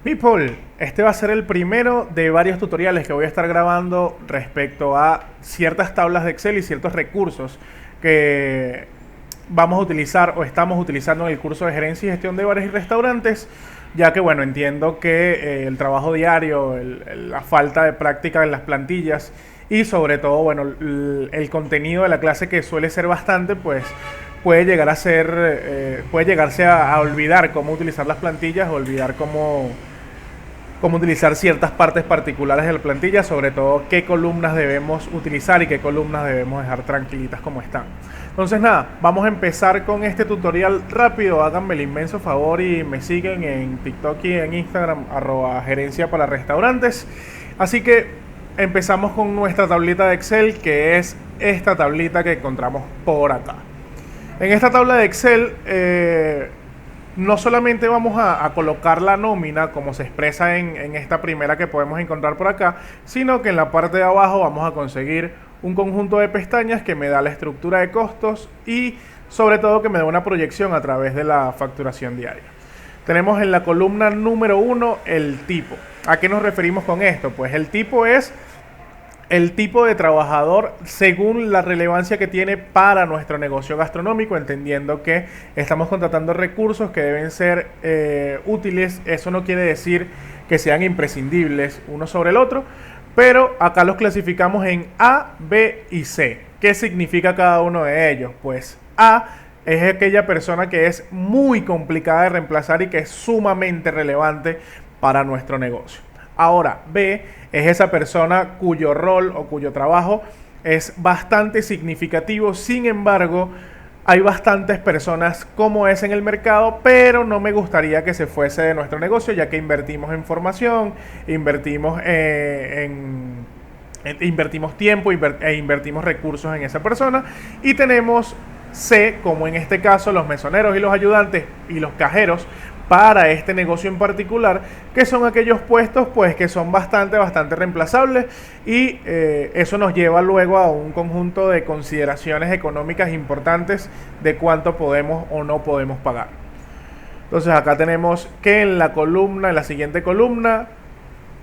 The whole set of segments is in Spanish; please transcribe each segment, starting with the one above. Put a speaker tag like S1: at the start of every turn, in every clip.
S1: People, este va a ser el primero de varios tutoriales que voy a estar grabando respecto a ciertas tablas de Excel y ciertos recursos que vamos a utilizar o estamos utilizando en el curso de gerencia y gestión de bares y restaurantes, ya que bueno, entiendo que el trabajo diario, la falta de práctica en las plantillas y sobre todo bueno, el contenido de la clase, que suele ser bastante, pues puede llegar a ser, puede llegarse a olvidar cómo utilizar las plantillas, olvidar cómo utilizar ciertas partes particulares de la plantilla, sobre todo qué columnas debemos utilizar y qué columnas debemos dejar tranquilitas como están. Entonces nada, vamos a empezar con este tutorial rápido. Háganme el inmenso favor y me siguen en TikTok y en Instagram @gerencia para restaurantes. Así que empezamos con nuestra tablita de Excel, que es esta tablita que encontramos por acá. En esta tabla de Excel no solamente vamos a colocar la nómina como se expresa en esta primera que podemos encontrar por acá, sino que en la parte de abajo vamos a conseguir un conjunto de pestañas que me da la estructura de costos y sobre todo que me da una proyección a través de la facturación diaria. Tenemos en la columna número 1 el tipo. ¿A qué nos referimos con esto? Pues el tipo es el tipo de trabajador según la relevancia que tiene para nuestro negocio gastronómico, entendiendo que estamos contratando recursos que deben ser útiles. Eso no quiere decir que sean imprescindibles uno sobre el otro, pero acá los clasificamos en A, B y C. ¿Qué significa cada uno de ellos? Pues A es aquella persona que es muy complicada de reemplazar y que es sumamente relevante para nuestro negocio. Ahora, B es esa persona cuyo rol o cuyo trabajo es bastante significativo. Sin embargo, hay bastantes personas como es en el mercado, pero no me gustaría que se fuese de nuestro negocio, ya que invertimos en formación, invertimos invertimos tiempo e invertimos recursos en esa persona. Y tenemos C, como en este caso los mesoneros y los ayudantes y los cajeros para este negocio en particular, que son aquellos puestos pues que son bastante reemplazables, y eso nos lleva luego a un conjunto de consideraciones económicas importantes de cuánto podemos o no podemos pagar. Entonces acá tenemos que en la siguiente columna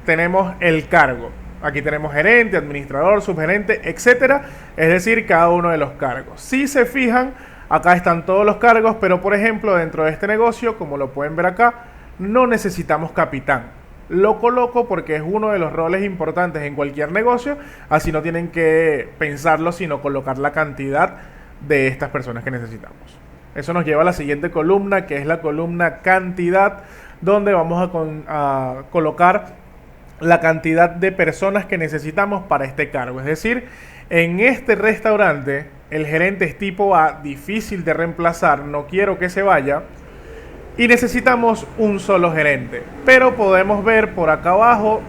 S1: tenemos el cargo. Aquí tenemos gerente, administrador, subgerente, etcétera, es decir, cada uno de los cargos. Si se fijan, acá están todos los cargos, pero por ejemplo dentro de este negocio, como lo pueden ver acá, no necesitamos capitán. Lo coloco porque es uno de los roles importantes en cualquier negocio, así no tienen que pensarlo, sino colocar la cantidad de estas personas que necesitamos. Eso nos lleva a la siguiente columna, que es la columna cantidad, donde vamos a colocar la cantidad de personas que necesitamos para este cargo. Es decir, en este restaurante el gerente es tipo A, difícil de reemplazar, no quiero que se vaya, y necesitamos un solo gerente. Pero podemos ver por acá abajo,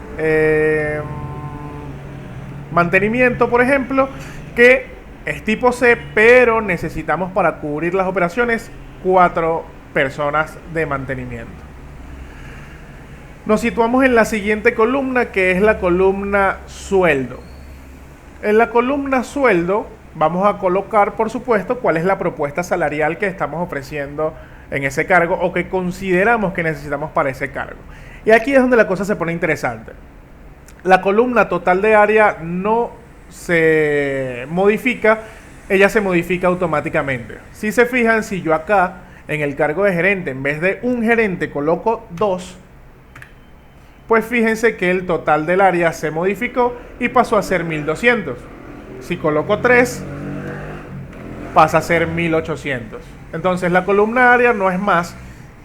S1: mantenimiento, por ejemplo, que es tipo C, pero necesitamos para cubrir las operaciones 4 personas de mantenimiento. Nos situamos en la siguiente columna, que es la columna sueldo. En la columna sueldo vamos a colocar, por supuesto, cuál es la propuesta salarial que estamos ofreciendo en ese cargo o que consideramos que necesitamos para ese cargo. Y aquí es donde la cosa se pone interesante. La columna total de área no se modifica, ella se modifica automáticamente. Si se fijan, si yo acá en el cargo de gerente, en vez de un gerente, coloco 2, pues fíjense que el total del área se modificó y pasó a ser 1200. Si coloco 3, pasa a ser 1800. Entonces la columna área no es más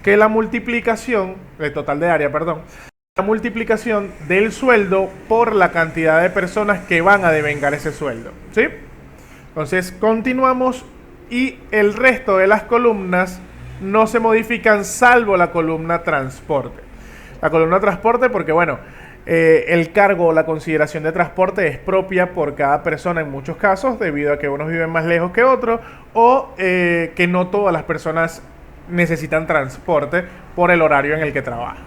S1: que la multiplicación, el total de área, perdón, la multiplicación del sueldo por la cantidad de personas que van a devengar ese sueldo, ¿sí? Entonces continuamos y el resto de las columnas no se modifican salvo la columna transporte. La columna transporte porque bueno, el cargo o la consideración de transporte es propia por cada persona en muchos casos, debido a que unos viven más lejos que otros o que no todas las personas necesitan transporte por el horario en el que trabajan.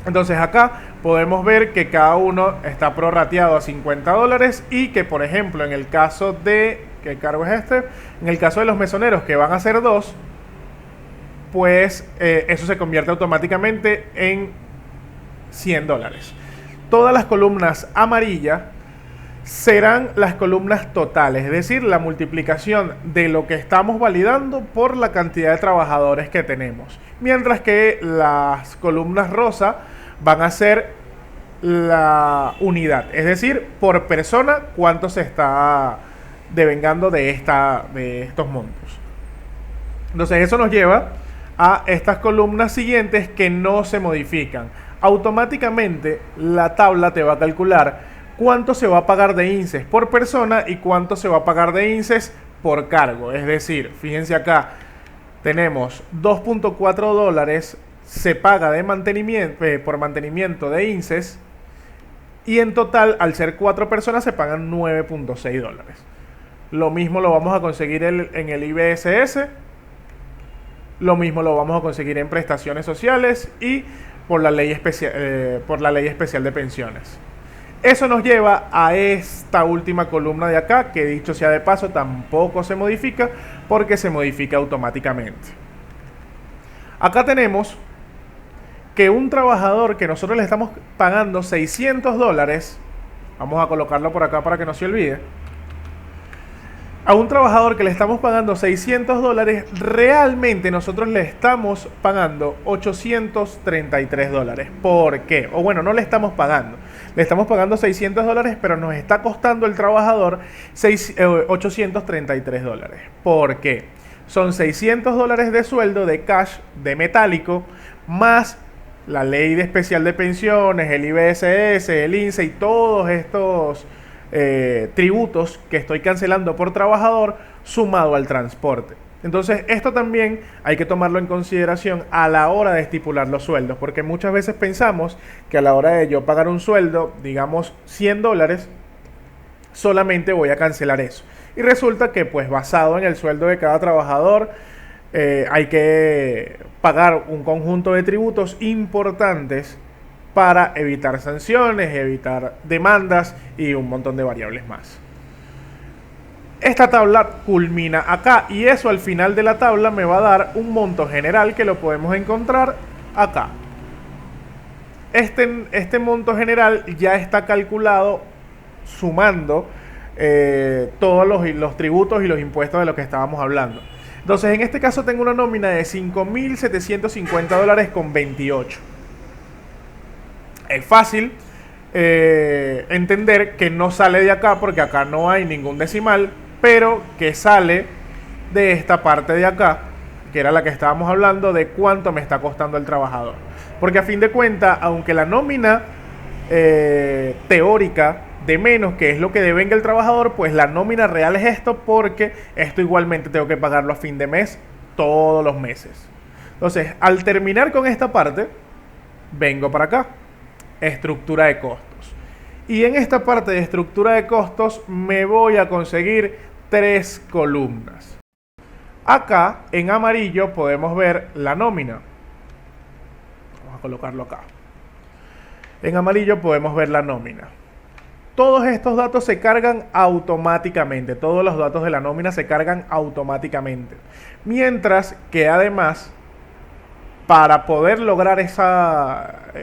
S1: Entonces acá podemos ver que cada uno está prorrateado a $50 y que por ejemplo en el caso de, ¿qué cargo es este? En el caso de los mesoneros, que van a ser 2, pues eso se convierte automáticamente en $100. Todas las columnas amarillas serán las columnas totales, es decir, la multiplicación de lo que estamos validando por la cantidad de trabajadores que tenemos. Mientras que las columnas rosa van a ser la unidad, es decir, por persona cuánto se está devengando de estos montos. Entonces eso nos lleva a estas columnas siguientes que no se modifican. Automáticamente la tabla te va a calcular cuánto se va a pagar de INSES por persona y cuánto se va a pagar de INSES por cargo. Es decir, fíjense acá, tenemos $2.4 se paga de mantenimiento, por mantenimiento de INSES, y en total, al ser 4 personas, se pagan $9.6. Lo mismo lo vamos a conseguir en el IBSS, lo mismo lo vamos a conseguir en prestaciones sociales y por la ley especial de pensiones. Eso nos lleva a esta última columna de acá, que dicho sea de paso tampoco se modifica porque se modifica automáticamente. Acá tenemos que un trabajador que nosotros le estamos pagando $600, vamos a colocarlo por acá para que no se olvide, a un trabajador que le estamos pagando $600, realmente nosotros le estamos pagando $833. ¿Por qué? O bueno, no le estamos pagando $600, pero nos está costando el trabajador $833. ¿Por qué? Son $600 de sueldo de cash, de metálico, más la ley especial de pensiones, el IBSS, el INSE y todos estos tributos que estoy cancelando por trabajador sumado al transporte. Entonces esto también hay que tomarlo en consideración a la hora de estipular los sueldos, porque muchas veces pensamos que a la hora de yo pagar un sueldo, digamos $100, solamente voy a cancelar eso. Y resulta que pues basado en el sueldo de cada trabajador hay que pagar un conjunto de tributos importantes para evitar sanciones, evitar demandas y un montón de variables más. Esta tabla culmina acá y eso al final de la tabla me va a dar un monto general que lo podemos encontrar acá. Este monto general ya está calculado sumando todos los tributos y los impuestos de los que estábamos hablando. Entonces en este caso tengo una nómina de $5.750 con 28. Es fácil entender que no sale de acá porque acá no hay ningún decimal, pero que sale de esta parte de acá, que era la que estábamos hablando de cuánto me está costando el trabajador. Porque a fin de cuentas, aunque la nómina teórica de menos, que es lo que devenga el trabajador, pues la nómina real es esto, porque esto igualmente tengo que pagarlo a fin de mes todos los meses. Entonces, al terminar con esta parte, vengo para acá. Estructura de costos. Y en esta parte de estructura de costos me voy a conseguir 3 columnas. Acá en amarillo podemos ver la nómina. Vamos a colocarlo acá. En amarillo podemos ver la nómina. Todos estos datos se cargan automáticamente. Todos los datos de la nómina se cargan automáticamente. Mientras que además, para poder lograr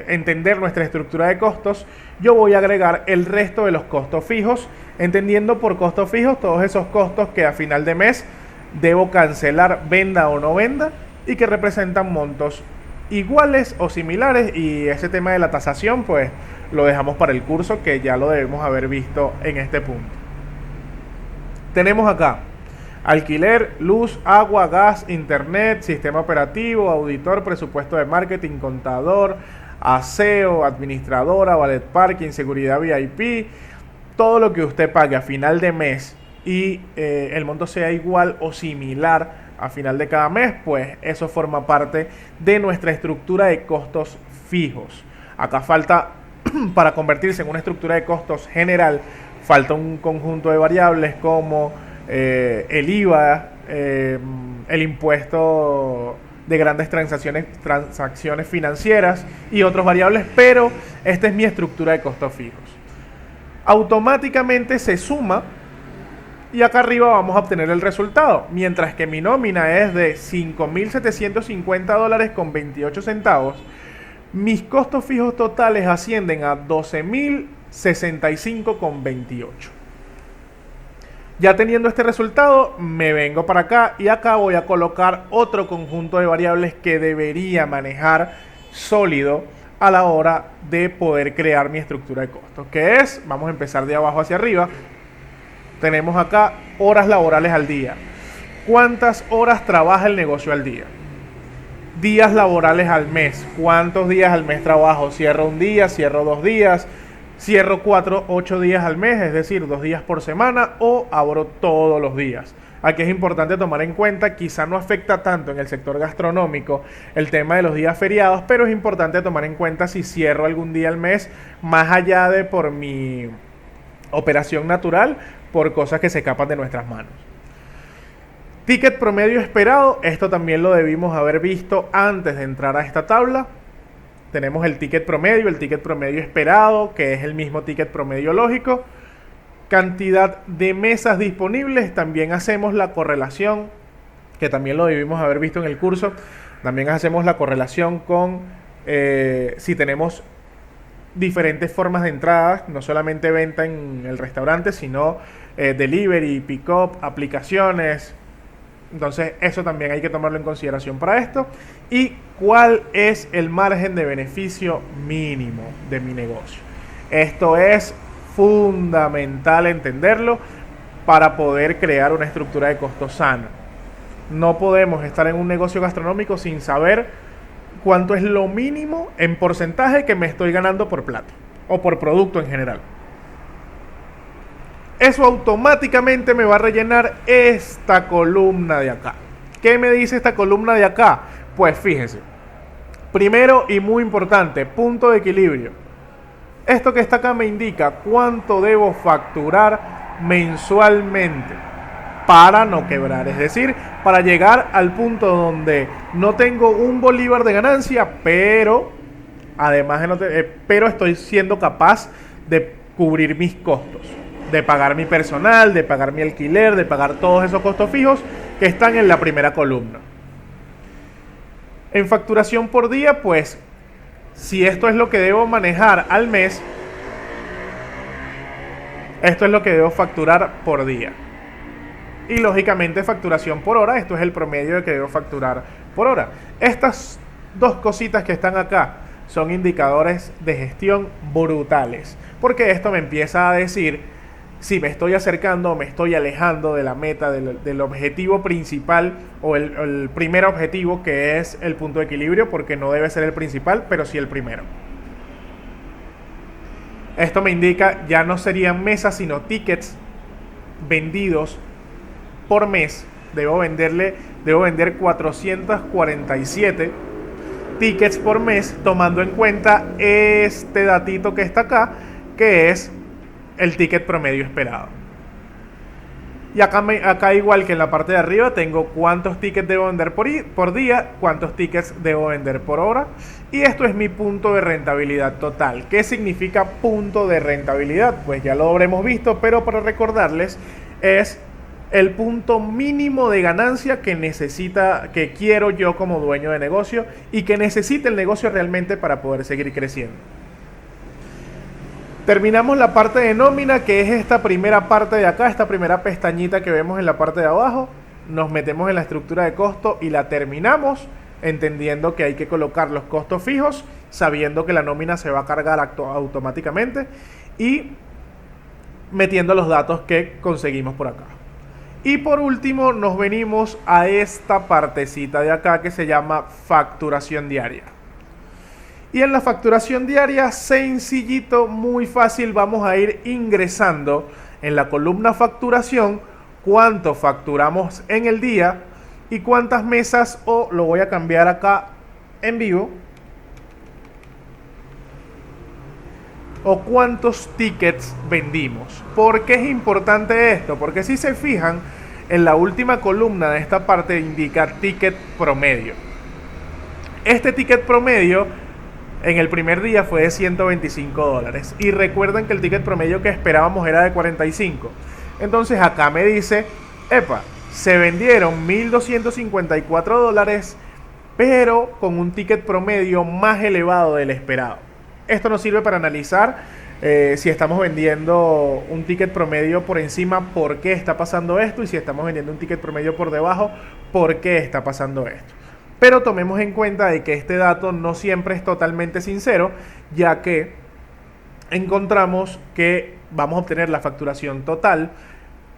S1: entender nuestra estructura de costos, yo voy a agregar el resto de los costos fijos, entendiendo por costos fijos todos esos costos que a final de mes debo cancelar, venda o no venda, y que representan montos iguales o similares, y ese tema de la tasación pues lo dejamos para el curso, que ya lo debemos haber visto en este punto. Tenemos acá alquiler, luz, agua, gas, internet, sistema operativo, auditor, presupuesto de marketing, contador, aseo, administradora, valet parking, seguridad VIP, todo lo que usted pague a final de mes y el monto sea igual o similar a final de cada mes, pues eso forma parte de nuestra estructura de costos fijos. Acá falta, para convertirse en una estructura de costos general, falta un conjunto de variables como el IVA, el impuesto de grandes transacciones financieras y otras variables, pero esta es mi estructura de costos fijos. Automáticamente se suma y acá arriba vamos a obtener el resultado, mientras que mi nómina es de $5.750 con 28 centavos. mis costos fijos totales ascienden a 12.065,28. Ya teniendo este resultado, me vengo para acá y acá voy a colocar otro conjunto de variables que debería manejar sólido a la hora de poder crear mi estructura de costos, que es, vamos a empezar de abajo hacia arriba. Tenemos acá horas laborales al día. ¿Cuántas horas trabaja el negocio al día? Días laborales al mes. ¿Cuántos días al mes trabajo? ¿Cierro un día? ¿Cierro 2 días? ¿Cierro 8 días al mes? Es decir, 2 días por semana, ¿o abro todos los días? Aquí es importante tomar en cuenta, quizá no afecta tanto en el sector gastronómico el tema de los días feriados, pero es importante tomar en cuenta si cierro algún día al mes, más allá de por mi operación natural, por cosas que se escapan de nuestras manos. Ticket promedio esperado, esto también lo debimos haber visto antes de entrar a esta tabla. Tenemos el ticket promedio esperado, que es el mismo ticket promedio lógico. Cantidad de mesas disponibles, también hacemos la correlación, que también lo debimos haber visto en el curso. También hacemos la correlación con si tenemos diferentes formas de entrada, no solamente venta en el restaurante, sino delivery, pick-up, aplicaciones. Entonces eso también hay que tomarlo en consideración para esto. ¿Y cuál es el margen de beneficio mínimo de mi negocio? Esto es fundamental entenderlo para poder crear una estructura de costos sana. No podemos estar en un negocio gastronómico sin saber cuánto es lo mínimo en porcentaje que me estoy ganando por plato o por producto en general. Eso automáticamente me va a rellenar esta columna de acá. ¿Qué me dice esta columna de acá? Pues fíjense. Primero y muy importante, punto de equilibrio. Esto que está acá me indica cuánto debo facturar mensualmente para no quebrar. Es decir, para llegar al punto donde no tengo un bolívar de ganancia, pero además pero estoy siendo capaz de cubrir mis costos, de pagar mi personal, de pagar mi alquiler, de pagar todos esos costos fijos que están en la primera columna. En facturación por día, pues, si esto es lo que debo manejar al mes, esto es lo que debo facturar por día. Y lógicamente facturación por hora, esto es el promedio de que debo facturar por hora. Estas dos cositas que están acá son indicadores de gestión brutales, porque esto me empieza a decir si me estoy acercando o me estoy alejando de la meta, del objetivo principal o el primer objetivo, que es el punto de equilibrio, porque no debe ser el principal, pero sí el primero. Esto me indica, ya no serían mesas, sino tickets vendidos por mes. Debo vender 447 tickets por mes, tomando en cuenta este datito que está acá, que es el ticket promedio esperado. Y acá igual que en la parte de arriba tengo cuántos tickets debo vender por día, cuántos tickets debo vender por hora, y esto es mi punto de rentabilidad total. ¿Qué significa punto de rentabilidad? Pues ya lo habremos visto, pero para recordarles, es el punto mínimo de ganancia que quiero yo como dueño de negocio y que necesita el negocio realmente para poder seguir creciendo. Terminamos la parte de nómina, que es esta primera parte de acá, esta primera pestañita que vemos en la parte de abajo. Nos metemos en la estructura de costo y la terminamos, entendiendo que hay que colocar los costos fijos, sabiendo que la nómina se va a cargar automáticamente, y metiendo los datos que conseguimos por acá. Y por último nos venimos a esta partecita de acá que se llama facturación diaria. Y en la facturación diaria, sencillito, muy fácil, vamos a ir ingresando en la columna facturación cuánto facturamos en el día y cuántas mesas, o lo voy a cambiar acá en vivo, o cuántos tickets vendimos. ¿Por qué es importante esto? Porque si se fijan, en la última columna de esta parte indica ticket promedio. Este ticket promedio en el primer día fue de $125. Y recuerden que el ticket promedio que esperábamos era de 45. Entonces acá me dice, se vendieron $1,254 pero con un ticket promedio más elevado del esperado. Esto nos sirve para analizar si estamos vendiendo un ticket promedio por encima, por qué está pasando esto, y si estamos vendiendo un ticket promedio por debajo, por qué está pasando esto. Pero tomemos en cuenta de que este dato no siempre es totalmente sincero, ya que encontramos que vamos a obtener la facturación total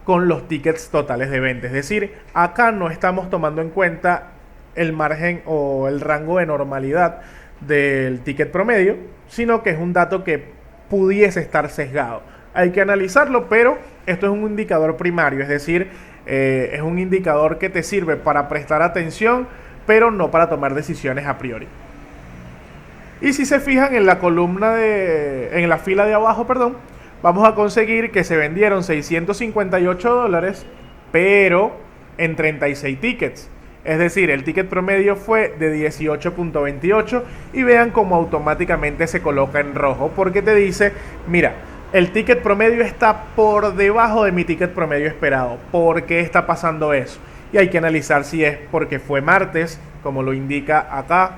S1: con los tickets totales de venta. Es decir, acá no estamos tomando en cuenta el margen o el rango de normalidad del ticket promedio, sino que es un dato que pudiese estar sesgado. Hay que analizarlo, pero esto es un indicador primario, es decir, es un indicador que te sirve para prestar atención, pero no para tomar decisiones a priori. Y si se fijan en la columna en la fila de abajo, perdón, vamos a conseguir que se vendieron $658, pero en 36 tickets. Es decir, el ticket promedio fue de 18.28 y vean cómo automáticamente se coloca en rojo porque te dice, mira, el ticket promedio está por debajo de mi ticket promedio esperado. ¿Por qué está pasando eso? Y hay que analizar si es porque fue martes, como lo indica acá,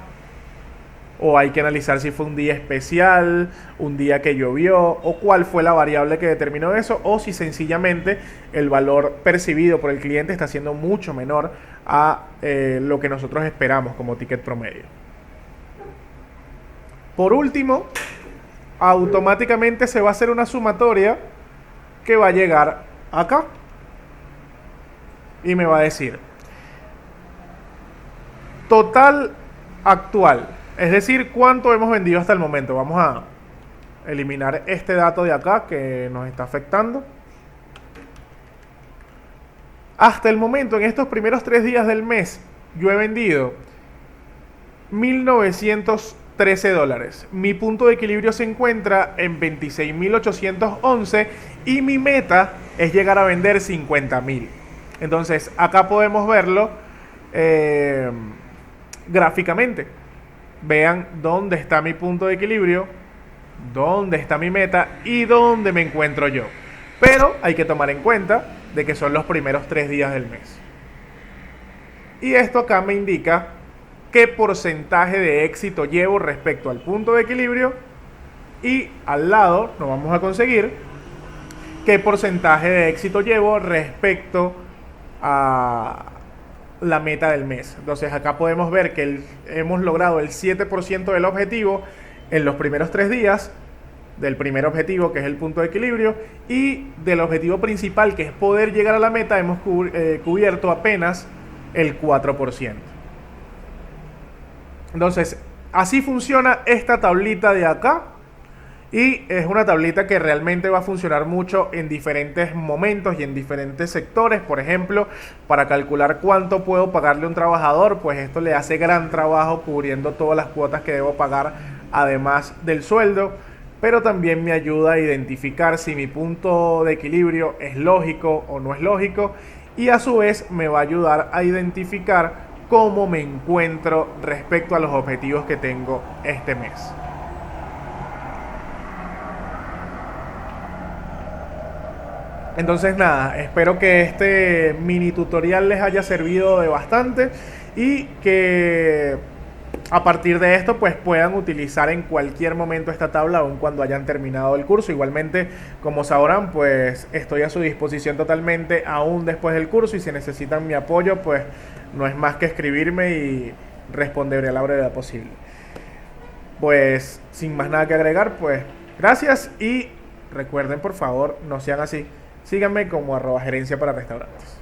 S1: o hay que analizar si fue un día especial, un día que llovió, o cuál fue la variable que determinó eso, o si sencillamente el valor percibido por el cliente está siendo mucho menor a lo que nosotros esperamos como ticket promedio. Por último, automáticamente se va a hacer una sumatoria que va a llegar acá y me va a decir total actual, es decir, cuánto hemos vendido hasta el momento. Vamos a eliminar este dato de acá que nos está afectando. Hasta el momento, en estos primeros 3 días del mes, yo he vendido $1.913. Mi punto de equilibrio se encuentra en 26.811 y mi meta es llegar a vender 50.000. Entonces, acá podemos verlo gráficamente. Vean dónde está mi punto de equilibrio, dónde está mi meta y dónde me encuentro yo. Pero hay que tomar en cuenta de que son los primeros 3 días del mes. Y esto acá me indica qué porcentaje de éxito llevo respecto al punto de equilibrio, y al lado nos vamos a conseguir qué porcentaje de éxito llevo respecto a la meta del mes. Entonces acá podemos ver que hemos logrado el 7% del objetivo en los primeros 3 días, del primer objetivo que es el punto de equilibrio, y del objetivo principal que es poder llegar a la meta hemos cubierto apenas el 4%. Entonces así funciona esta tablita de acá, y es una tablita que realmente va a funcionar mucho en diferentes momentos y en diferentes sectores. Por ejemplo, para calcular cuánto puedo pagarle a un trabajador, pues esto le hace gran trabajo cubriendo todas las cuotas que debo pagar además del sueldo, pero también me ayuda a identificar si mi punto de equilibrio es lógico o no es lógico, y a su vez me va a ayudar a identificar cómo me encuentro respecto a los objetivos que tengo este mes. Entonces nada, espero que este mini tutorial les haya servido de bastante y que a partir de esto pues puedan utilizar en cualquier momento esta tabla, aun cuando hayan terminado el curso. Igualmente, como sabrán, pues estoy a su disposición totalmente aún después del curso, y si necesitan mi apoyo pues no es más que escribirme y responderé a la brevedad posible. Pues sin más nada que agregar, pues gracias, y recuerden por favor, no sean así. Síganme como @gerencia para restaurantes.